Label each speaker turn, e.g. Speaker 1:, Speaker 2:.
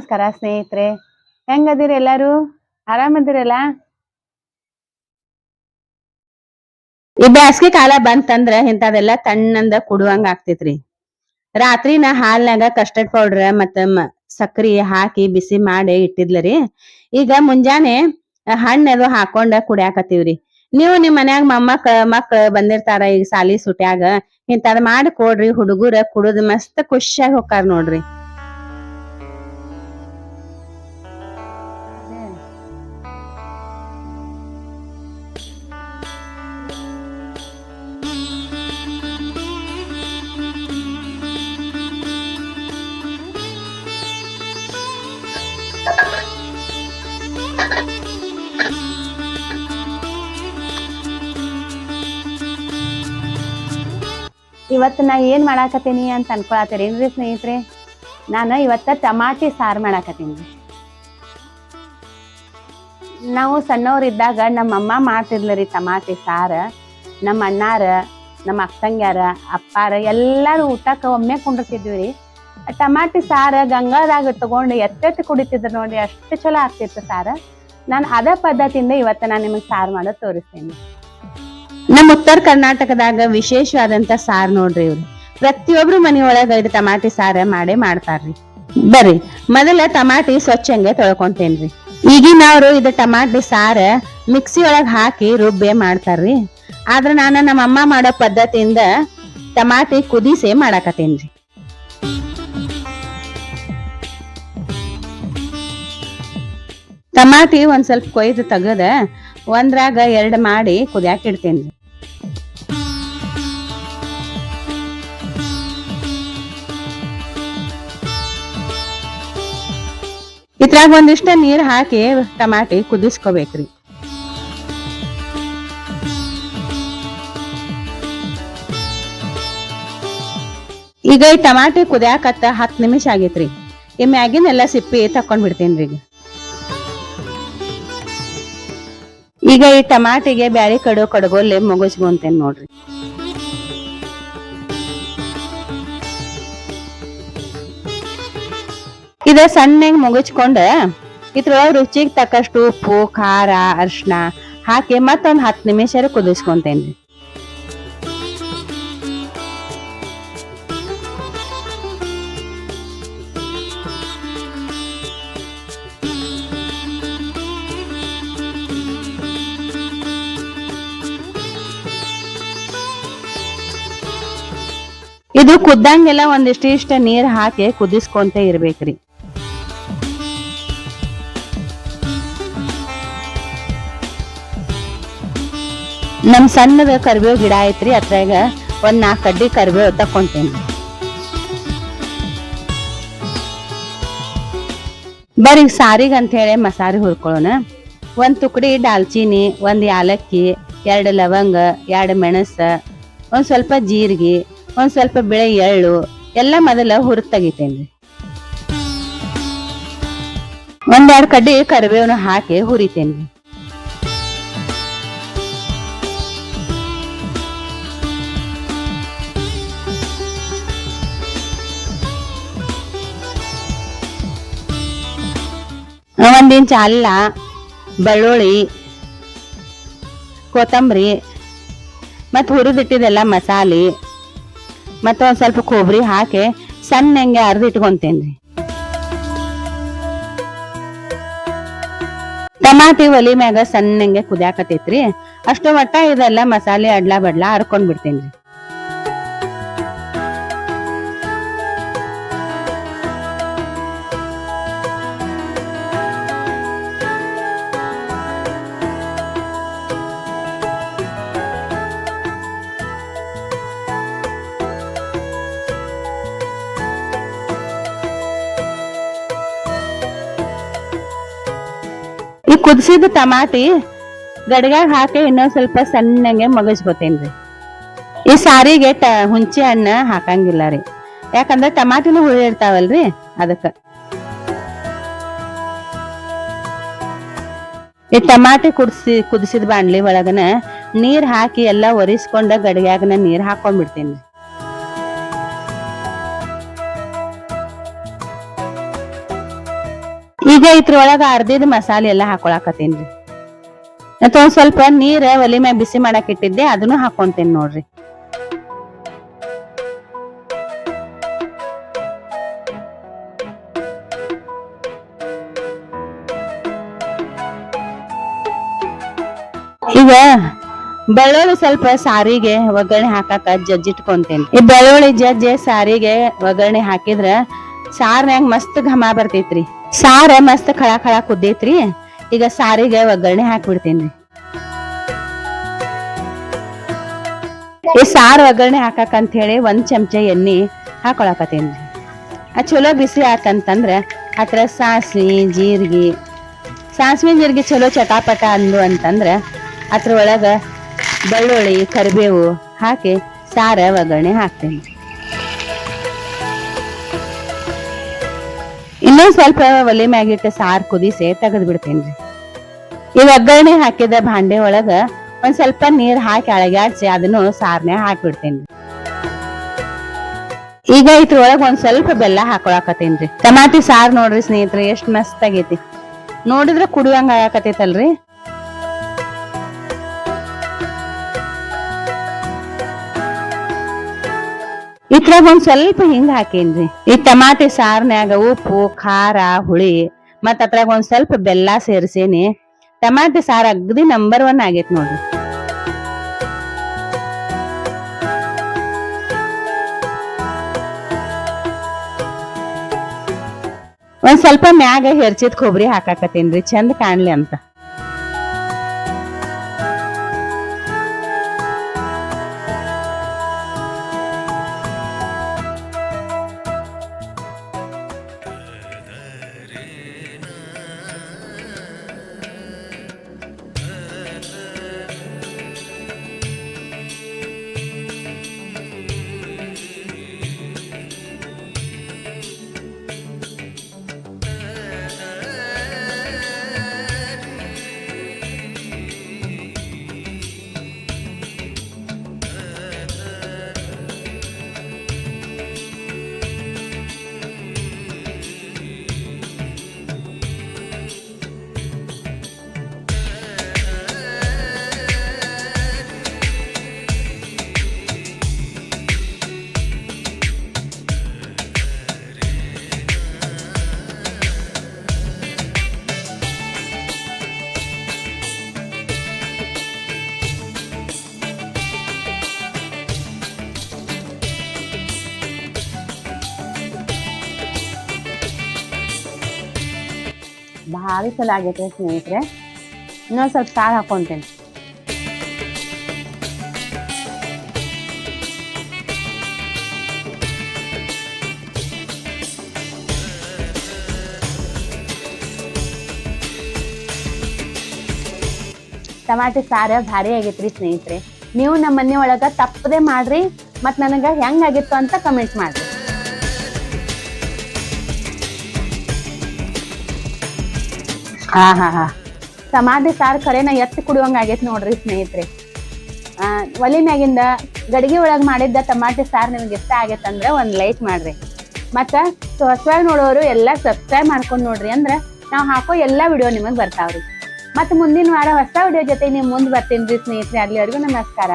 Speaker 1: ನಮಸ್ಕಾರ ಸ್ನೇಹಿತರೆ, ಹೆಂಗದಿರಿ ಎಲ್ಲಾರು? ಆರಾಮದಿರಲ್ಲ? ಈ ಬ್ಯಾಸ್ಗಿ ಕಾಲ ಬಂತಂದ್ರ ಇಂಥದೆಲ್ಲ ತಣ್ಣಂದ ಕುಡುವಂಗ ಆಗ್ತೈತ್ರಿ. ರಾತ್ರಿನ ಹಾಲ್ನಾಗ ಕಸ್ಟರ್ಡ್ ಪೌಡರ್ ಮತ್ತ ಸಕ್ರಿ ಹಾಕಿ ಬಿಸಿ ಮಾಡಿ ಇಟ್ಟಿದ್ಲರಿ. ಈಗ ಮುಂಜಾನೆ ಹಣ್ಣದು ಹಾಕೊಂಡ ಕುಡ್ಯಾಕತ್ತೀವ್ರಿ. ನೀವು ನಿಮ್ ಮನ್ಯಾಗ ಮಕ್ಳ ಬಂದಿರ್ತಾರ ಈಗ ಸಾಲಿ ಸುಟ್ಯಾಗ, ಇಂಥದ್ ಮಾಡಿ ಕೊಡ್ರಿ, ಹುಡುಗರ ಕುಡುದ್ ಮಸ್ತ್ ಖುಷಿಯಾಗಿ ಹೊಕ್ಕಾರ ನೋಡ್ರಿ. ಇವತ್ತು ನಾ ಏನ್ ಮಾಡಾಕತ್ತೀನಿ ಅಂತ ಅನ್ಕೊಳತ್ತೀರೇನ್ರಿ ಸ್ನೇಹಿತರೆ? ನಾನು ಇವತ್ತ ಟಮಾಟಿ ಸಾರು ಮಾಡಾಕತ್ತೀನಿ. ನಾವು ಸಣ್ಣವ್ರಿದ್ದಾಗ ನಮ್ಮ ಅಮ್ಮ ಮಾಡ್ತಿದ್ಲರಿ ಟಮಾಟಿ ಸಾರ. ನಮ್ಮ ಅಣ್ಣಾರ, ನಮ್ಮ ಅಕ್ಕಂಗ್ಯಾರ, ಅಪ್ಪಾರ ಎಲ್ಲಾರು ಊಟಕ್ಕೆ ಒಮ್ಮೆ ಕುಂಡಿರ್ತಿದ್ವಿ. ಟಮಾಟಿ ಸಾರ ಗಂಗಾದಾಗ ತಗೊಂಡು ಎತ್ತೆತ್ತಿ ಕುಡಿತಿದ್ರು ನೋಡಿ, ಅಷ್ಟು ಚಲೋ ಆಗ್ತಿತ್ತು ಸಾರ. ನಾನು ಅದ ಪದ್ಧತಿಯಿಂದ ಇವತ್ತ ನಾನು ನಿಮಗ್ ಸಾರು ಮಾಡೋದು ತೋರಿಸ್ತೇನೆ. ನಮ್ಮ ಉತ್ತರ ಕರ್ನಾಟಕದಾಗ ವಿಶೇಷವಾದಂತ ಸಾರ್ ನೋಡ್ರಿ ಇವ್ರು. ಪ್ರತಿಯೊಬ್ರು ಮನಿಯೊಳಗ ಇದು ಟಮಾಟಿ ಸಾರ ಮಾಡೇ ಮಾಡ್ತಾರ್ರಿ. ಬರ್ರಿ ಮೊದಲ ಟಮಾಟಿ ಸ್ವಚ್ಛಂಗೆ ತೊಳ್ಕೊಂತೇನ್ರಿ. ಈಗಿನವ್ರು ಇದು ಟಮಾಟಿ ಸಾರ ಮಿಕ್ಸಿ ಒಳಗ್ ಹಾಕಿ ರುಬ್ಬೆ ಮಾಡ್ತಾರ್ರಿ. ಆದ್ರ ನಾನು ನಮ್ಮ ಅಮ್ಮ ಮಾಡೋ ಪದ್ಧತಿಯಿಂದ ಟಮಾಟಿ ಕುದಿಸೆ ಮಾಡಾಕತ್ತೇನ್ರಿ. ಟಮಾಟಿ ಒಂದ್ ಸ್ವಲ್ಪ ಕೊಯ್ದು ತೆಗದ ಒಂದ್ರಾಗ 2 ಮಾಡಿ ಕುದಿಯಾಕ ಇಡ್ತೇನ್ರಿ. ಇದ್ರಾಗ ಒಂದಿಷ್ಟ ನೀರ್ ಹಾಕಿ ಟಮಾಟಿ ಕುದಿಸ್ಕೋಬೇಕ್ರಿ. ಈಗ ಈ ಟಮಾಟಿ ಕುದಿಯಾಕತ್ತ 10 ನಿಮಿಷ ಆಗೇತ್ರಿ. ಈ ಮ್ಯಾಗಿನೆಲ್ಲ ಸಿಪ್ಪಿ ತಕೊಂಡ್ ಬಿಡ್ತೇನ್ರಿ. ಈಗ ಈ ಟಮಾಟಿಗೆ ಬ್ಯಾಳಿ ಕಡಗೋಲೆ ಮುಗಿಸ್ಕೊಂತೇನೆ ನೋಡ್ರಿ. ಇದ ಸಣ್ಣಗೆ ಮುಗಿಸ್ಕೊಂಡ ಇದ್ರೊಳಗ ರುಚಿಗೆ ತಕ್ಕಷ್ಟು ಉಪ್ಪು, ಖಾರ, ಅರಿಶಿನ ಹಾಕಿ ಮತ್ತೊಂದ್ 10 ನಿಮಿಷ ಕುದಿಸ್ಕೊಂತೇನ್ರಿ. ಇದು ಕುದ್ದಂಗೆಲ್ಲ ಒಂದಿಷ್ಟ ನೀರ್ ಹಾಕಿ ಕುದಿಸ್ಕೊಂತ ಇರ್ಬೇಕ್ರಿ. ನಮ್ ಸಣ್ಣದ ಕರಿಬೇವು ಗಿಡ ಐತ್ರಿ, ಅದ್ರಾಗ ಒಂದ್ 4 ಕಡ್ಡಿ ಕರಿಬೇವು ತಕೊಂತೇನಿ. ಬರೀ ಸಾರಿಗ ಅಂತ ಹೇಳಿ ಮಸಾರಿ ಹುರ್ಕೊಳ್ಳೋಣ. 1 ತುಕಡಿ ದಾಲ್ಚಿನಿ, 1 ಯಾಲಕ್ಕಿ, 2 ಲವಂಗ, 2 ಮೆಣಸ, ಒಂದ್ ಸ್ವಲ್ಪ ಜೀರಿಗೆ, ಒಂದ್ ಸ್ವಲ್ಪ ಬಿಳೆ ಎಳ್ಳು ಎಲ್ಲ ಮೊದಲ ಹುರಿದ್ ತೆಗಿತೇನ್ರಿ. 1-2 ಕಡ್ಡಿ ಕರಿಬೇವನ ಹಾಕಿ ಹುರಿತೇನ್ರಿ. ಒಂದ್ ಇಂಚ್ ಅಲ್ಲ, ಬೆಳ್ಳುಳ್ಳಿ, ಕೊತ್ತಂಬರಿ ಮತ್ ಹುರಿದಿಟ್ಟಿದೆಲ್ಲ ಮಸಾಲೆ ಮತ್ತ ಒಂದ್ ಸ್ವಲ್ಪ ಕೊಬ್ಬರಿ ಹಾಕಿ ಸಣ್ಣಂಗೆ ಅರ್ದಿಟ್ಕೊಂತೇನ್ರಿ. ಟಮಾಟಿ ಒಲಿ ಮ್ಯಾಗ ಸಣ್ಣಂಗೆ ಕುದಿಯಾಕತೈತ್ರಿ. ಅಷ್ಟು ಮಟ್ಟ ಇದೆಲ್ಲ ಮಸಾಲೆ ಅಡ್ಲಾ ಬಡ್ಲಾ ಹರ್ಕೊಂಡ್ ಬಿಡ್ತೇನ್ರಿ. ಈ ಕುದಿಸಿದ ಟಮಾಟಿ ಗಡಿಗ್ಯಾಗ ಹಾಕಿ ಇನ್ನೊಂದ್ ಸ್ವಲ್ಪ ಸಣ್ಣಂಗೆ ಮಗಸ್ಕೊತೇನ್ರಿ. ಈ ಸಾರಿಗೆ ಹುಂಚಿ ಹಣ್ಣ ಹಾಕಂಗಿಲ್ಲ ರೀ, ಯಾಕಂದ್ರೆ ಟಮಾಟಿನೂ ಹುಳಿ ಇರ್ತಾವಲ್ರಿ ಅದಕ್ಕ. ಈ ಟಮಾಟಿ ಕುದಿಸಿದ ಬಾಣ್ಲಿ ಒಳಗನ ನೀರ್ ಹಾಕಿ ಎಲ್ಲಾ ಒರಿಸ್ಕೊಂಡ ಗಡಿಗ್ಯಾಗನ ನೀರ್ ಹಾಕೊಂಡ್ಬಿಡ್ತೇನ್ರಿ. ಇದ್ರೊಳಗ ಅರ್ದಿದ ಮಸಾಲೆ ಎಲ್ಲಾ ಹಾಕೊಳಕತ್ತೇನ್ರಿ. ಮತ್ತ ಒಂದ್ ಸ್ವಲ್ಪ ನೀರ ಒಲಿ ಮ್ಯಾಗ ಬಿಸಿ ಮಾಡಕ್ ಇಟ್ಟಿದ್ದೆ, ಅದನ್ನು ಹಾಕೊಂತೇನಿ ನೋಡ್ರಿ. ಈಗ ಬೆಳ್ಳುಳ್ಳಿ ಸ್ವಲ್ಪ ಸಾರಿಗೆ ಒಗ್ಗರಣೆ ಹಾಕಾಕ ಜಜ್ಜಿಟ್ಕೊಂತೇನಿ. ಈ ಬೆಳ್ಳುಳ್ಳಿ ಜಜ್ಜಿ ಸಾರಿಗೆ ಒಗ್ಗರಣೆ ಹಾಕಿದ್ರ ಸಾರ್ನ್ಯಾಗ ಮಸ್ತ್ ಘಮ ಬರ್ತೈತ್ರಿ. ಸಾರ ಮಸ್ತ್ ಖಳ ಖಳ ಕುದ್ದೈತ್ರಿ. ಈಗ ಸಾರಿಗೆ ಒಗ್ಗರಣೆ ಹಾಕ್ಬಿಡ್ತೇನ್ರಿ. ಈ ಸಾರು ಒಗ್ಗರಣೆ ಹಾಕಾಕ ಅಂತ ಹೇಳಿ 1 ಚಮಚ ಎಣ್ಣೆ ಹಾಕೊಳಕತ್ತೇನ್ರಿ. ಚಲೋ ಬಿಸಿ ಆತಂತಂದ್ರ ಅದ್ರ ಸಾಸ್ವಿ ಜೀರಿಗೆ ಚಲೋ ಚಟಾಪಟ ಅಂದು ಅಂತಂದ್ರ ಅದ್ರ ಒಳಗ ಬೆಳ್ಳುಳ್ಳಿ ಕರಿಬೇವು ಹಾಕಿ ಸಾರ ಒಗ್ಗರಣೆ ಹಾಕ್ತೇನೆ. ಇನ್ನೊಂದ್ ಸ್ವಲ್ಪ ಒಲೆ ಮ್ಯಾಗಿಟ್ಟು ಸಾರು ಕುದಿಸಿ ತೆಗೆದ್ ಬಿಡ್ತೇನ್ರಿ. ಈ ಒಗ್ಗರಣೆ ಹಾಕಿದ ಭಾಂಡೆ ಒಳಗ ಒಂದ್ ಸ್ವಲ್ಪ ನೀರ್ ಹಾಕಿ ಅಳಗ್ಯಾಡ್ಸಿ ಅದನ್ನು ಸಾರ್ನ್ಯಾಗ ಹಾಕ್ಬಿಡ್ತೇನ್ರಿ. ಈಗ ಇದ್ರೊಳಗ ಒಂದ್ ಸ್ವಲ್ಪ ಬೆಲ್ಲ ಹಾಕೊಳಕತ್ತೇನ್ರಿ. ಟಮಾಟಿ ಸಾರ್ ನೋಡ್ರಿ ಸ್ನೇಹಿತರೆ, ಎಷ್ಟ್ ಮಸ್ತ್ ಆಗೈತಿ. ನೋಡಿದ್ರ ಕುಡಿಯಂಗ ಆಗಕತ್ತೈತಲ್ರಿ. ಇದ್ರಾಗ ಒಂದ್ ಸ್ವಲ್ಪ ಹಿಂಗ ಹಾಕೇನ್ರಿ. ಈ ಟಮಾಟಿ ಸಾರ್ನ್ಯಾಗ ಉಪ್ಪು ಖಾರ ಹುಳಿ ಮತ್ತ ಅದ್ರಾಗ ಒಂದ್ ಸ್ವಲ್ಪ ಬೆಲ್ಲ ಸೇರ್ಸೇನಿ. ಟಮಾಟಿ ಸಾರ್ ಅಗ್ದಿ ನಂಬರ್ 1 ಆಗೇತ್ ನೋಡ್ರಿ. ಒಂದ್ ಸ್ವಲ್ಪ ಮ್ಯಾಗ ಹೆರ್ಚಿದ್ ಕೊಬ್ಬರಿ ಹಾಕಾಕತ್ತೇನ್ರಿ, ಚಂದ ಕಾಣ್ಲಿ ಅಂತ. ಭಾರಿ ಚಲೋ ಆಗೈತೆ ಸ್ನೇಹಿತರೆ. ಇನ್ನೊಂದ್ ಸ್ವಲ್ಪ ಸಾರು ಹಾಕೊಂತೇನೆ. ಟಮಾಟಿ ಸಾರು ಭಾರಿ ಆಗೈತ್ರಿ ಸ್ನೇಹಿತರೆ. ನೀವು ನಮ್ಮ ಮನೆ ಒಳಗ ತಪ್ಪದೆ ಮಾಡ್ರಿ, ಮತ್ ನನಗ ಹೆಂಗ್ ಆಗಿತ್ತು ಅಂತ ಕಮೆಂಟ್ ಮಾಡ್ರಿ. ಹಾ ಟಮಾಟಿ ಸಾರು ಖರೇನ ಎತ್ತಿ ಕುಡಿಯೋಂಗ ಆಗೈತಿ ನೋಡ್ರಿ ಸ್ನೇಹಿತರೆ. ಒಲಿ ಮ್ಯಾಗಿಂದ ಗಡಿಗೆ ಒಳಗ್ ಮಾಡಿದ್ದ ಟಮಾಟಿ ಸಾರು ನಿಮ್ಗೆ ಇಷ್ಟ ಆಗೈತಂದ್ರ ಒಂದ್ ಲೈಕ್ ಮಾಡ್ರಿ. ಮತ್ತ ಹೊಸದಾಗಿ ನೋಡೋರು ಎಲ್ಲಾ ಸಬ್ಸ್ಕ್ರೈಬ್ ಮಾಡ್ಕೊಂಡ್ ನೋಡ್ರಿ, ಅಂದ್ರ ನಾವ್ ಹಾಕೋ ಎಲ್ಲಾ ವಿಡಿಯೋ ನಿಮಗ್ ಬರ್ತಾವ್ರಿ. ಮತ್ತ ಮುಂದಿನ ವಾರ ಹೊಸ ವಿಡಿಯೋ ಜೊತೆ ನಿಮ್ ಮುಂದ್ ಬರ್ತೀನಿ ಸ್ನೇಹಿತರೆ. ಅಲ್ಲಿವರೆಗೂ ನಮಸ್ಕಾರ.